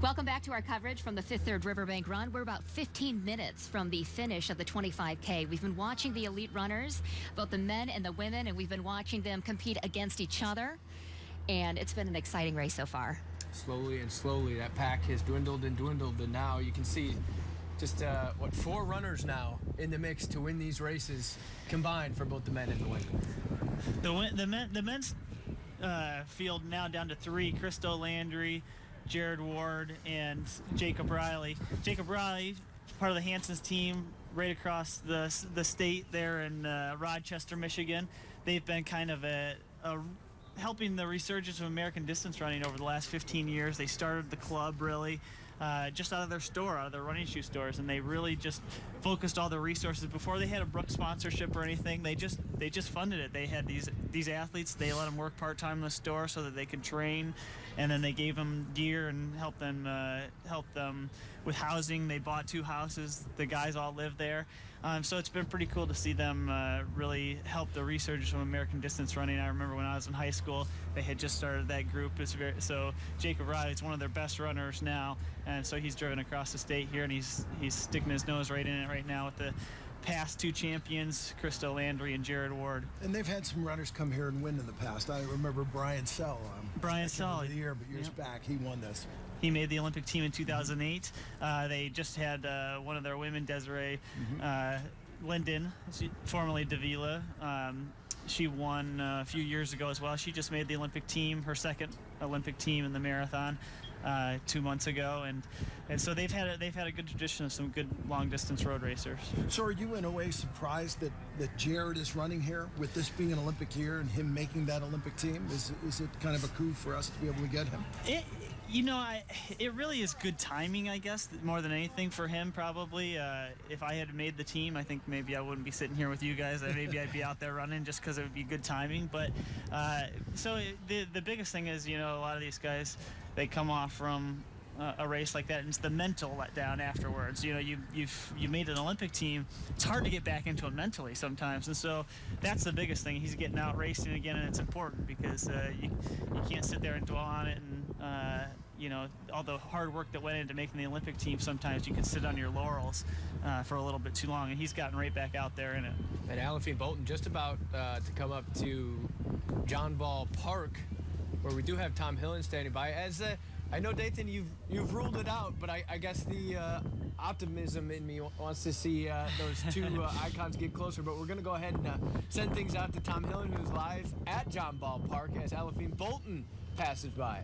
Welcome back to our coverage from the Fifth Third Riverbank Run. We're about 15 minutes from the finish of the 25K. We've been watching the elite runners, both the men and the women, and we've been watching them compete against each other. And it's been an exciting race so far. Slowly and slowly, that pack has dwindled and dwindled, and now you can see just, 4 runners now in the mix to win these races combined for both the men and the women. The men's field now down to 3, Christo Landry, Jared Ward, and Jacob Riley. Jacob Riley, part of the Hanson's team right across the state there in Rochester, Michigan. They've been kind of helping the resurgence of American distance running over the last 15 years. They started the club really just out of their store, out of their running shoe stores, and they really just focused all their resources. Before they had a Brooks sponsorship or anything, they just funded it. They had these athletes. They let them work part-time in the store so that they could train, and then they gave them gear and helped them with housing. They bought 2 houses. The guys all live there. So it's been pretty cool to see them really help the resurgence of American distance running. I remember when I was in high school, they had just started that group. So Jacob Riley is one of their best runners now, and so he's driven across the state here, and he's sticking his nose right in it right now with the past 2 champions, Christo Landry and Jared Ward. And they've had some runners come here and win in the past. I remember Brian Sell. Brian Sell. The year, but years back, he won this. He made the Olympic team in 2008. They just had one of their women, Desiree Linden, formerly Davila. She won a few years ago as well. She just made the Olympic team, her second Olympic team in the marathon 2 months ago, and so they've had a good tradition of some good long distance road racers. So are you in a way surprised that Jared is running here with this being an Olympic year and him making that Olympic team? Is it kind of a coup for us to be able to get him? It really is good timing, I guess, more than anything for him, probably. If I had made the team, I think maybe I wouldn't be sitting here with you guys. Maybe I'd be out there running just because it would be good timing. But so the biggest thing is, a lot of these guys, they come off from a race like that, and it's the mental letdown afterwards. You made an Olympic team. It's hard to get back into it mentally sometimes, and so that's the biggest thing. He's getting out racing again, and it's important because you can't sit there and dwell on it, and all the hard work that went into making the Olympic team. Sometimes you can sit on your laurels for a little bit too long, and he's gotten right back out there in it. And Alefine Bolton just about to come up to John Ball Park, where we do have Tom Hillen standing by. As I know, Dathan, you've ruled it out, but I guess the optimism in me wants to see those 2 icons get closer. But we're going to go ahead and send things out to Tom Hillen, who's live at John Ball Park as Alefine Bolton passes by.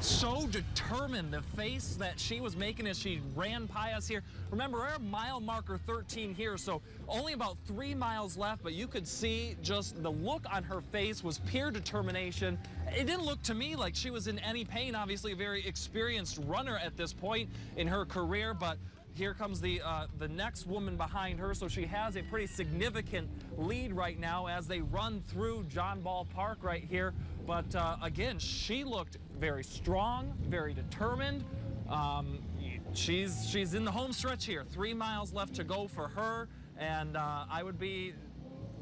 So determined, the face that she was making as she ran by us here. Remember, we're at mile marker 13 here, so only about 3 miles left, but you could see just the look on her face was pure determination. It didn't look to me like she was in any pain. Obviously a very experienced runner at this point in her career, but here comes the next woman behind her, so she has a pretty significant lead right now as they run through John Ball Park right here. But again, she looked very strong, very determined. She's in the home stretch here. 3 miles left to go for her, and I would be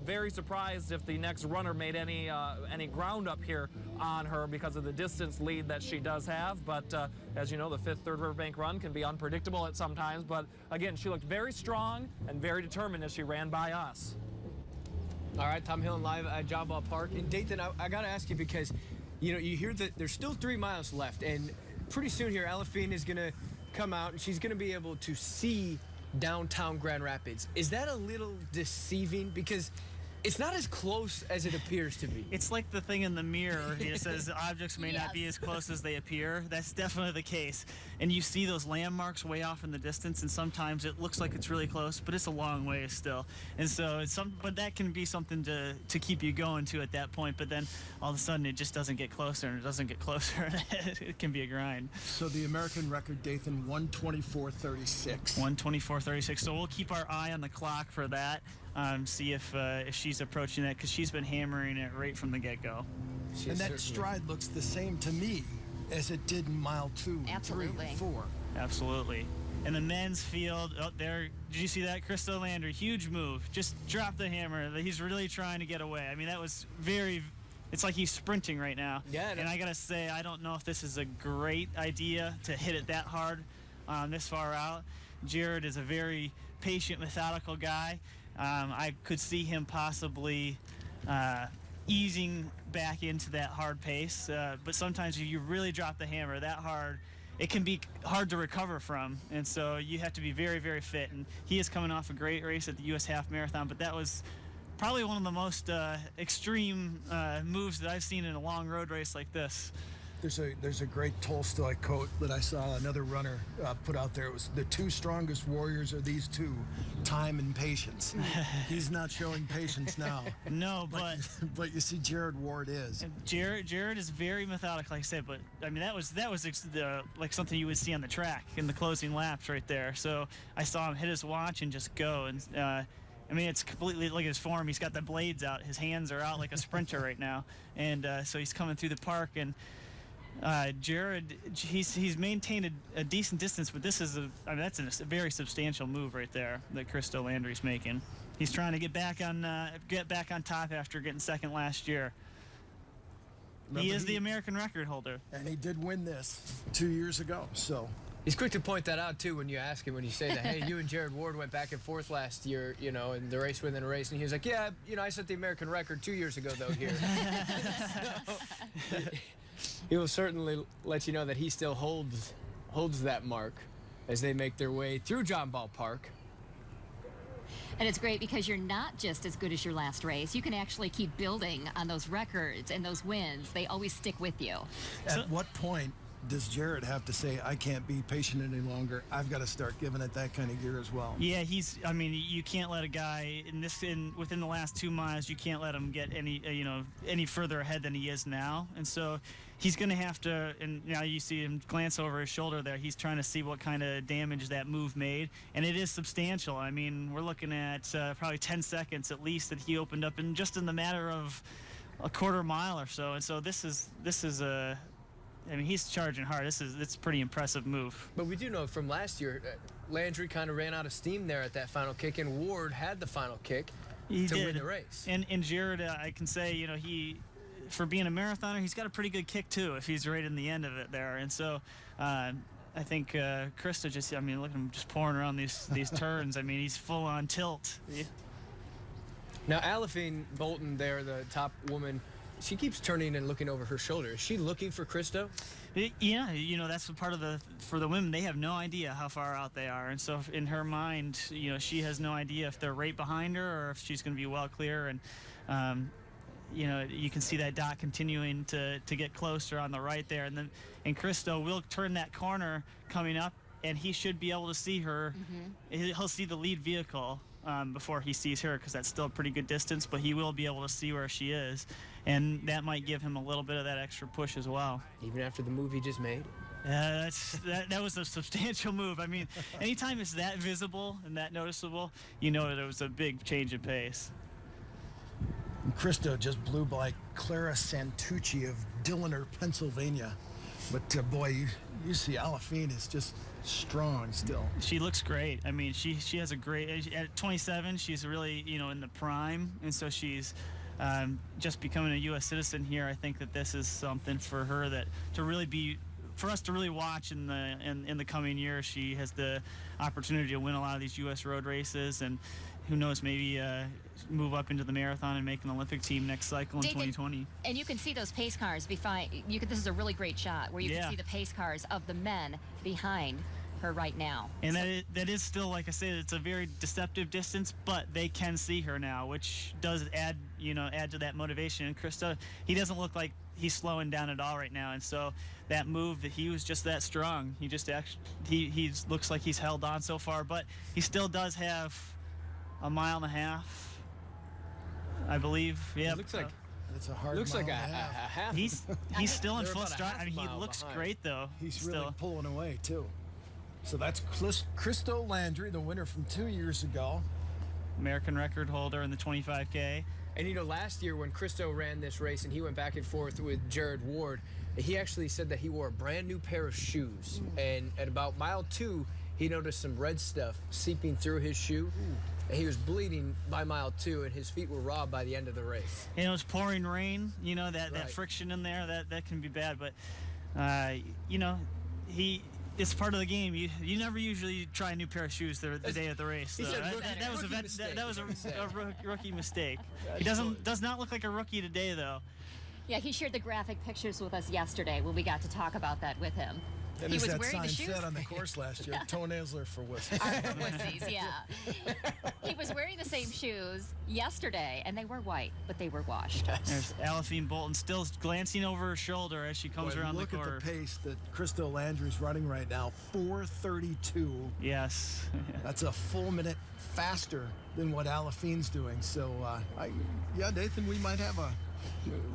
very surprised if the next runner made any ground up here on her because of the distance lead that she does have. But as you know, the Fifth Third Riverbank Run can be unpredictable at sometimes. But again, she looked very strong and very determined as she ran by us. All right, Tom Hillen live at John Ball Park. And Dathan, I got to ask you because, you hear that there's still 3 miles left, and pretty soon here, Alefine is going to come out, and she's going to be able to see downtown Grand Rapids. Is that a little deceiving? Because it's not as close as it appears to be. It's like the thing in the mirror. It says objects may not be as close as they appear. That's definitely the case. And you see those landmarks way off in the distance, and sometimes it looks like it's really close, but it's a long way still. And so but that can be something to keep you going to at that point. But then all of a sudden it just doesn't get closer, and it doesn't get closer. It can be a grind. So the American record, Dathan, 1:24:36. 1:24:36. So we'll keep our eye on the clock for that. See if she's approaching that, because she's been hammering it right from the get-go. And that stride looks the same to me as it did in mile 2, Absolutely. 3, and 4. Absolutely. In the men's field, there, did you see that? Christo Landry, huge move. Just dropped the hammer. He's really trying to get away. I mean, that was very, it's like he's sprinting right now. Yeah, And I gotta say, I don't know if this is a great idea to hit it that hard this far out. Jared is a very patient, methodical guy. I could see him possibly easing back into that hard pace, but sometimes if you really drop the hammer that hard, it can be hard to recover from, and so you have to be very, very fit. And he is coming off a great race at the U.S. Half Marathon, but that was probably one of the most extreme moves that I've seen in a long road race like this. There's a great Tolstoy quote that I saw another runner put out there. It was, the two strongest warriors are these two, time and patience. He's not showing patience now. No, but you see Jared Ward is. Jared is very methodical, like I said, but I mean that was like something you would see on the track in the closing laps right there. So I saw him hit his watch and just go, and I mean, it's completely, look at his form. He's got the blades out. His hands are out like a sprinter right now. And so he's coming through the park. And Jared, he's maintained a decent distance, but this is that's a very substantial move right there that Christo Landry's making. He's trying to get back on top after getting second last year. He is the American record holder. And he did win this 2 years ago, so. He's quick to point that out, too, when you ask him, when you say that, hey, you and Jared Ward went back and forth last year, you know, in the race within a race. And he was like, yeah, you know, I set the American record 2 years ago, though, here. So, he will certainly let you know that he still holds that mark as they make their way through John Ball Park. And it's great because you're not just as good as your last race. You can actually keep building on those records and those wins. They always stick with you. At what point does Jared have to say, I can't be patient any longer? I've got to start giving it that kind of gear as well. Yeah, I mean, you can't let a guy within the last 2 miles, you can't let him get any further ahead than he is now. And so he's going to have to, and now you see him glance over his shoulder there. He's trying to see what kind of damage that move made. And it is substantial. I mean, we're looking at probably 10 seconds at least that he opened up in just in the matter of a quarter mile or so. And so this is I mean, he's charging hard. It's a pretty impressive move. But we do know from last year, Landry kind of ran out of steam there at that final kick, and Ward had the final kick to win the race. And Jared, I can say, you know, for being a marathoner, he's got a pretty good kick too if he's right in the end of it there. And so I think Krista look at him just pouring around these turns. I mean, he's full on tilt. Yeah. Now, Aliphine Bolton there, the top woman, she keeps turning and looking over her shoulder. Is she looking for Christo? Yeah, you know, that's part of for the women, they have no idea how far out they are. And so in her mind, you know, she has no idea if they're right behind her or if she's going to be well clear. And, you know, you can see that dot continuing to get closer on the right there. And Christo will turn that corner coming up, and he should be able to see her. Mm-hmm. He'll see the lead vehicle before he sees her, because that's still a pretty good distance, but he will be able to see where she is. And that might give him a little bit of that extra push as well. Even after the move he just made? That was a substantial move. I mean, anytime it's that visible and that noticeable, you know that it was a big change in pace. And Christo just blew by Clara Santucci of Dilliner, Pennsylvania. But boy, you see Aliphine is just strong still. She looks great. I mean, she has a great, at 27, she's really, you know, in the prime, and so she's just becoming a U.S. citizen here. I think that this is something for her for us to really watch in the coming years. She has the opportunity to win a lot of these U.S. road races, and who knows, maybe move up into the marathon and make an Olympic team next cycle in 2020. And you can see those pace cars this is a really great shot where you can see the pace cars of the men behind her right now. And that is still, like I said, it's a very deceptive distance, but they can see her now, which does add to that motivation. And Christo, he doesn't look like he's slowing down at all right now, and so that move, that he was just that strong. He just he looks like he's held on so far, but he still does have a mile and a half, I believe. Yeah, it looks like it's a hard. Looks mile like a and half. half. He's still in They're full about a stride. half I mean, he mile looks behind. great though. He's still really pulling away too. So that's Christo Landry, the winner from 2 years ago. American record holder in the 25K. And you know, last year when Christo ran this race and he went back and forth with Jared Ward, he actually said that he wore a brand new pair of shoes. And at about mile 2, he noticed some red stuff seeping through his shoe. He was bleeding by mile 2, and his feet were raw by the end of the race. And it was pouring rain. You know, that Right. friction in there, that can be bad. But, you know, it's part of the game. You never usually try a new pair of shoes the day of the race. He So said that was rookie mistake. a rookie mistake. He does not look like a rookie today, though. Yeah, he shared the graphic pictures with us yesterday when we got to talk about that with him. And He as was that wearing the sign shoes. said on the course last year, toenails are for wussies. Are for wussies, yeah. He was wearing the same shoes yesterday, and they were white, but they were washed. There's Aliphine Bolton still glancing over her shoulder as she comes Boy, around the look corner. at the pace that Christo Landry's running right now, 4:32. Yes. That's a full minute faster than what Aliphine's doing. So, Nathan, we might have a...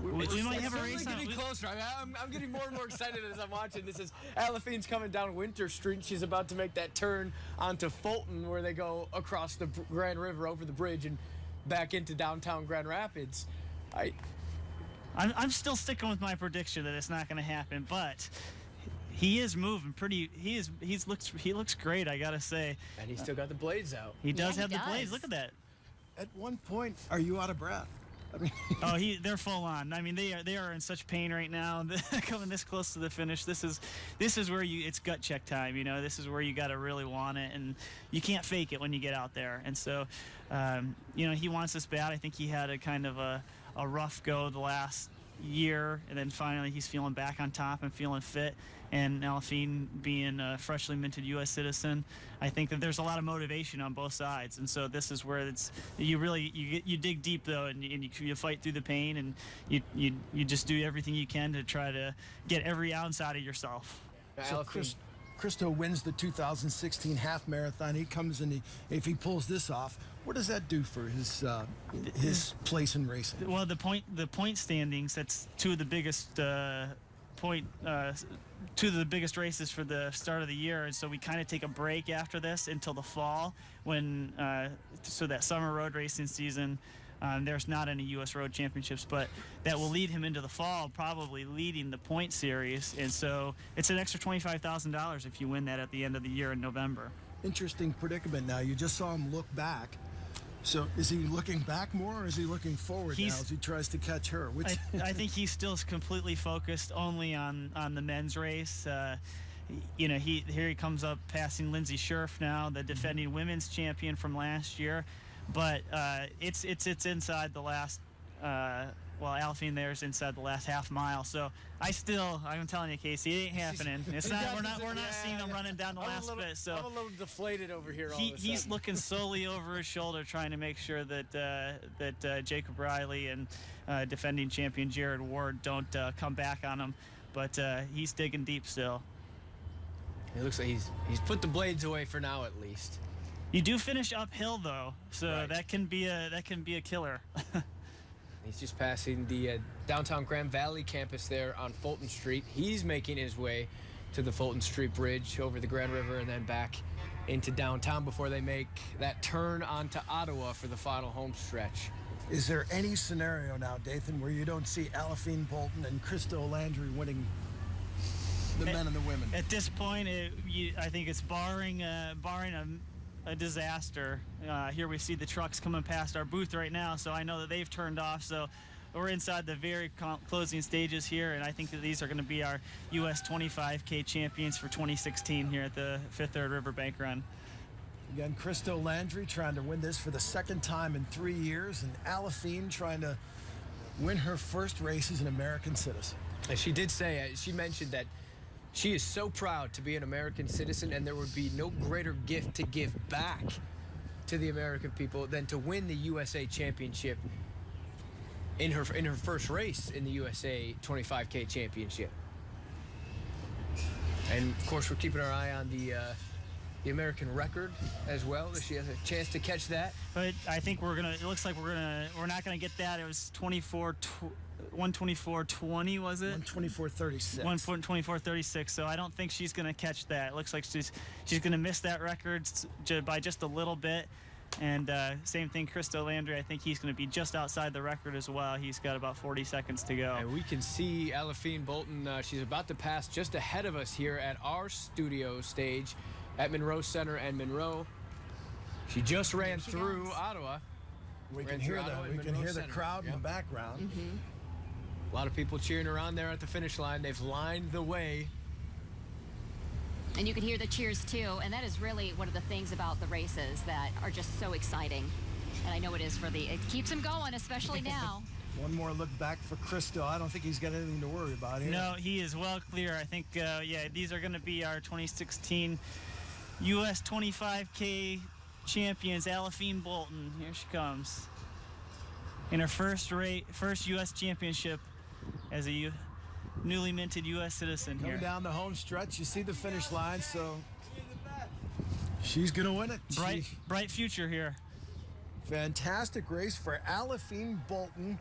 We might have a It's race certainly on. getting closer. I'm getting more and more excited as I'm watching. This is Aliphine's coming down Winter Street. She's about to make that turn onto Fulton, where they go across the Grand River over the bridge and back into downtown Grand Rapids. I'm still sticking with my prediction that it's not going to happen, but he is moving pretty. He looks great, I gotta say. And he's still got the blades out. He does he have the blades. does. Look at that. At one point, are you out of breath? I mean, Oh, they're full on. I mean, they are in such pain right now. Coming this close to the finish, this is where it's gut check time. You know, this is where you got to really want it, and you can't fake it when you get out there. And so, you know, he wants this bad. I think he had a kind of a rough go the last year, and then finally he's feeling back on top and feeling fit. And Aliphine being a freshly minted U.S. citizen, I think that there's a lot of motivation on both sides. And so this is where you dig deep though, and you fight through the pain, and you just do everything you can to try to get every ounce out of yourself. so Christo wins the 2016 half marathon. He comes in. If he pulls this off, what does that do for his place in racing? Well, the point standings. That's two of the biggest races for the start of the year, and so we kind of take a break after this until the fall, when so that summer road racing season. There's not any U.S. Road Championships, but that will lead him into the fall, probably leading the point series, and so it's an extra $25,000 if you win that at the end of the year in November. Interesting predicament. Now you just saw him look back. So is he looking back more, or is he looking forward now as he tries to catch her? I think he's still completely focused only on the men's race. You know, here he comes up passing Lindsay Scherf now, the defending women's champion from last year. But it's inside the last. Aliphine there's inside the last half mile. So I'm telling you, Casey, it ain't happening. It's not. We're not seeing him running down the last bit. So I'm a little deflated over here. He's looking solely over his shoulder, trying to make sure that Jacob Riley and defending champion Jared Ward don't come back on him. But he's digging deep still. It looks like he's put the blades away for now, at least. You do finish uphill though, so Right. that can be a killer. He's just passing the downtown Grand Valley campus there on Fulton Street. He's making his way to the Fulton Street Bridge over the Grand River and then back into downtown before they make that turn onto Ottawa for the final home stretch. Is there any scenario now, Dathan, where you don't see Aliphine Bolton and Christo Landry winning the men and the women? At this point, I think it's barring a disaster. Here we see the trucks coming past our booth right now, so I know that they've turned off. So we're inside the very closing stages here, and I think that these are going to be our U.S. 25K champions for 2016 here at the Fifth Third Riverbank Run. Again, Christo Landry trying to win this for the second time in 3 years, and Aliphine trying to win her first race as an American citizen. And she did say, she mentioned that she is so proud to be an American citizen, and there would be no greater gift to give back to the American people than to win the USA Championship in her first race in the USA 25K Championship. And of course, we're keeping our eye on the American record as well. She has a chance to catch that. But I think it looks like we're not gonna get that. It was 124.20, was it? 124.36. 124.36. So I don't think she's going to catch that. It looks like she's going to miss that record by just a little bit. And same thing, Christo Landry. I think he's going to be just outside the record as well. He's got about 40 seconds to go. And we can see Aliphine Bolton. She's about to pass just ahead of us here at our studio stage at Monroe Center and Monroe. She just ran through Ottawa. We Ran can hear through Ottawa the and Monroe Center. crowd in Yep. the background. A lot of people cheering her on there at the finish line. They've lined the way. And you can hear the cheers too, and that is really one of the things about the races that are just so exciting. And I know it is it keeps them going, especially now. One more look back for Christo. I don't think he's got anything to worry about here. No, he is well clear. I think, these are going to be our 2016 U.S. 25K champions, Aliphine Bolton. Here she comes. In her first U.S. championship as a newly minted U.S. citizen Coming here. down the home stretch, you see the finish line, so she's going to win it. Bright future here. Fantastic race for Aliphine Bolton,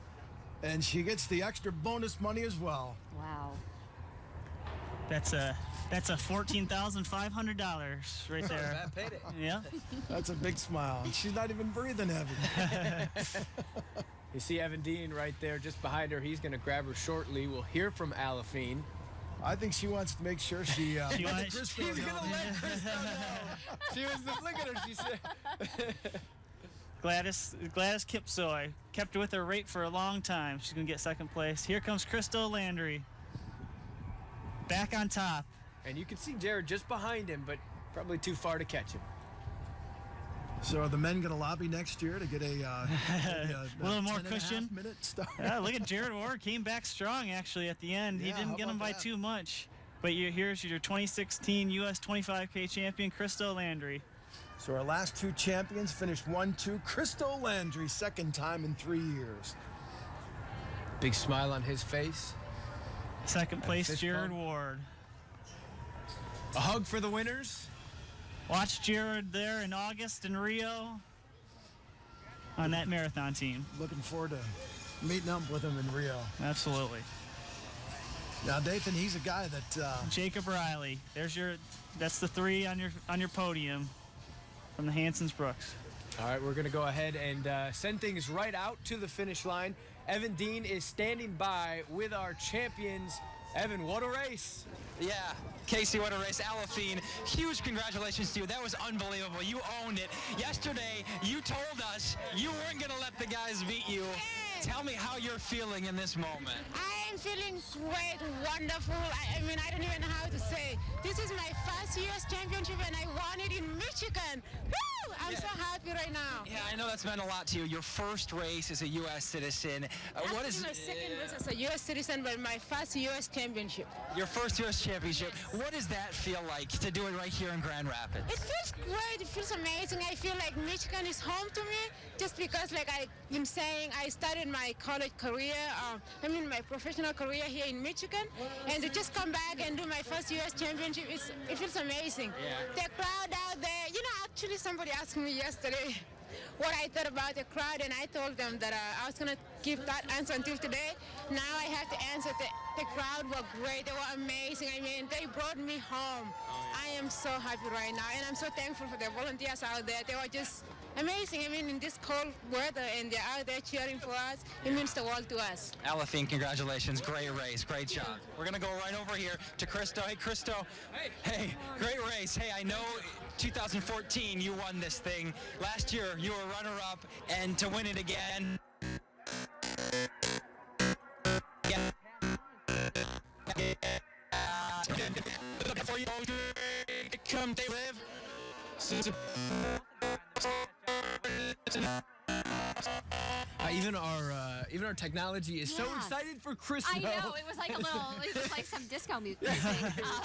and she gets the extra bonus money as well. Wow. That's a $14,500 right there. Bad payday. Yeah. That's a big smile. And she's not even breathing heavy. You see Evan Dean right there just behind her. He's going to grab her shortly. We'll hear from Aliphine. I think she wants to make sure she She let wants- Christo He's know. going to let Christo know. She was look at her. She said. Gladys Kipsoy kept with her rate for a long time. She's going to get second place. Here comes Crystal Landry. Back on top. And you can see Jared just behind him, but probably too far to catch him. So are the men going to lobby next year to get a little more 10.5 cushion? minute start? Yeah, look at Jared Ward came back strong actually at the end. He Yeah, didn't how get him about by that? too much. But here's your 2016 U.S. 25K champion, Crystal Landry. So our last two champions finished 1-2. Christo Landry, second time in 3 years. Big smile on his face. Second place, fist Jared bump. Ward. A hug for the winners. Watch Jared there in August in Rio on that marathon team. Looking forward to meeting up with him in Rio. Absolutely. Now, Dathan, he's a guy that Jacob Riley. That's the three on your podium from the Hansons Brooks. All right, we're going to go ahead and send things right out to the finish line. Evan Dean is standing by with our champions. Evan, what a race. Yeah, Casey, what a race. Aliphine, huge congratulations to you. That was unbelievable. You owned it. Yesterday, you told us you weren't going to let the guys beat you. Tell me how you're feeling in this moment. I am feeling great, wonderful. I mean, I don't even know how to say. This is my first U.S. championship, and I won it in Michigan. Woo! I'm so happy right now. Yeah, I know that's meant a lot to you. Your first race as a U.S. citizen. What is my second race as a U.S. citizen, but my first U.S. championship. your first U.S. championship? What does that feel like to do it right here in Grand Rapids? It feels great. It feels amazing. I feel like Michigan is home to me just because, like I've been saying, I started my college career, my professional career here in Michigan, and to just come back and do my first U.S. championship, it feels amazing. Yeah. The crowd out there, actually somebody asked me yesterday what I thought about the crowd, and I told them that I was going to give that answer until today. Now I have to answer. The crowd were great. They were amazing. I mean, they brought me home. I am so happy right now, and I'm so thankful for the volunteers out there. They were just amazing. I mean, in this cold weather, and they're out there cheering for us. It means the world to us. Aliphine, congratulations. Great race. Great job. We're going to go right over here to Christo. Hey, Christo. Hey, great race. Hey, I know 2014 you won this thing. Last year you were runner-up, and to win it again. For you, come they live. Even our technology is so Yes. excited for Christo. I know, it was like some disco music.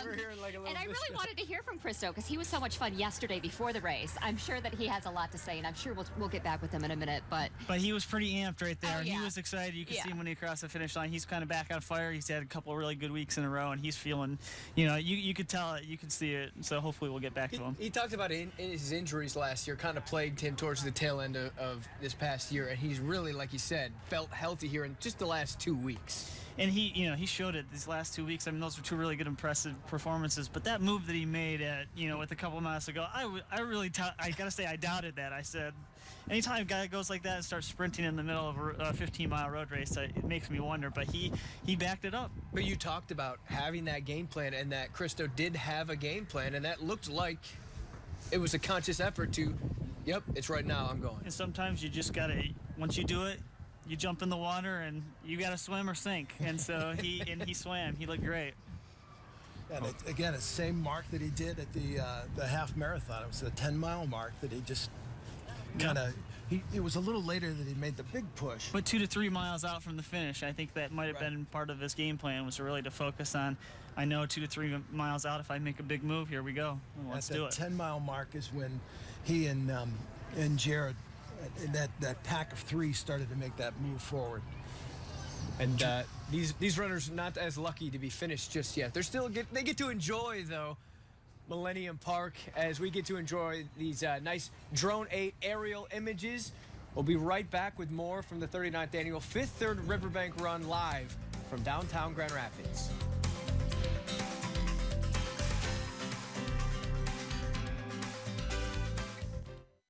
We're hearing like a little And I really disco. wanted to hear from Christo because he was so much fun yesterday before the race. I'm sure that he has a lot to say, and I'm sure we'll get back with him in a minute. But He was pretty amped right there. Oh, And yeah. he was excited. You could Yeah. see him when he crossed the finish line. He's kind of back on fire. He's had a couple of really good weeks in a row, and he's feeling, you could tell it. You could see it. So hopefully we'll get back to him. He talked about his injuries last year kind of plagued him towards the tail end of this past year, and he's really, like you said, felt healthy here in just the last 2 weeks. And he showed it these last 2 weeks. I mean, those were two really good, impressive performances. But that move that he made with a couple of miles to go, I gotta say, I doubted that. I said, anytime a guy goes like that and starts sprinting in the middle of a 15-mile road race, it makes me wonder. But he backed it up. But you talked about having that game plan, and that Christo did have a game plan, and that looked like it was a conscious effort to, Yep, it's right now. I'm going. And sometimes you just gotta, once you do it, you jump in the water and you gotta swim or sink. And so he swam. He looked great. And again, it's the same mark that he did at the half marathon. It was the 10-mile mark that he just kind of. It was a little later that he made the big push. But 2 to 3 miles out from the finish, I think that might have been part of his game plan, was really to focus on, I know 2 to 3 miles out, if I make a big move, here we go. Let's do it. At that 10-mile mark is when he and Jared, and that pack of 3 started to make that move forward. And these runners not as lucky to be finished just yet. They get to enjoy, though, Millennium Park, as we get to enjoy these nice Drone 8 aerial images. We'll be right back with more from the 39th annual Fifth Third Riverbank Run live from downtown Grand Rapids.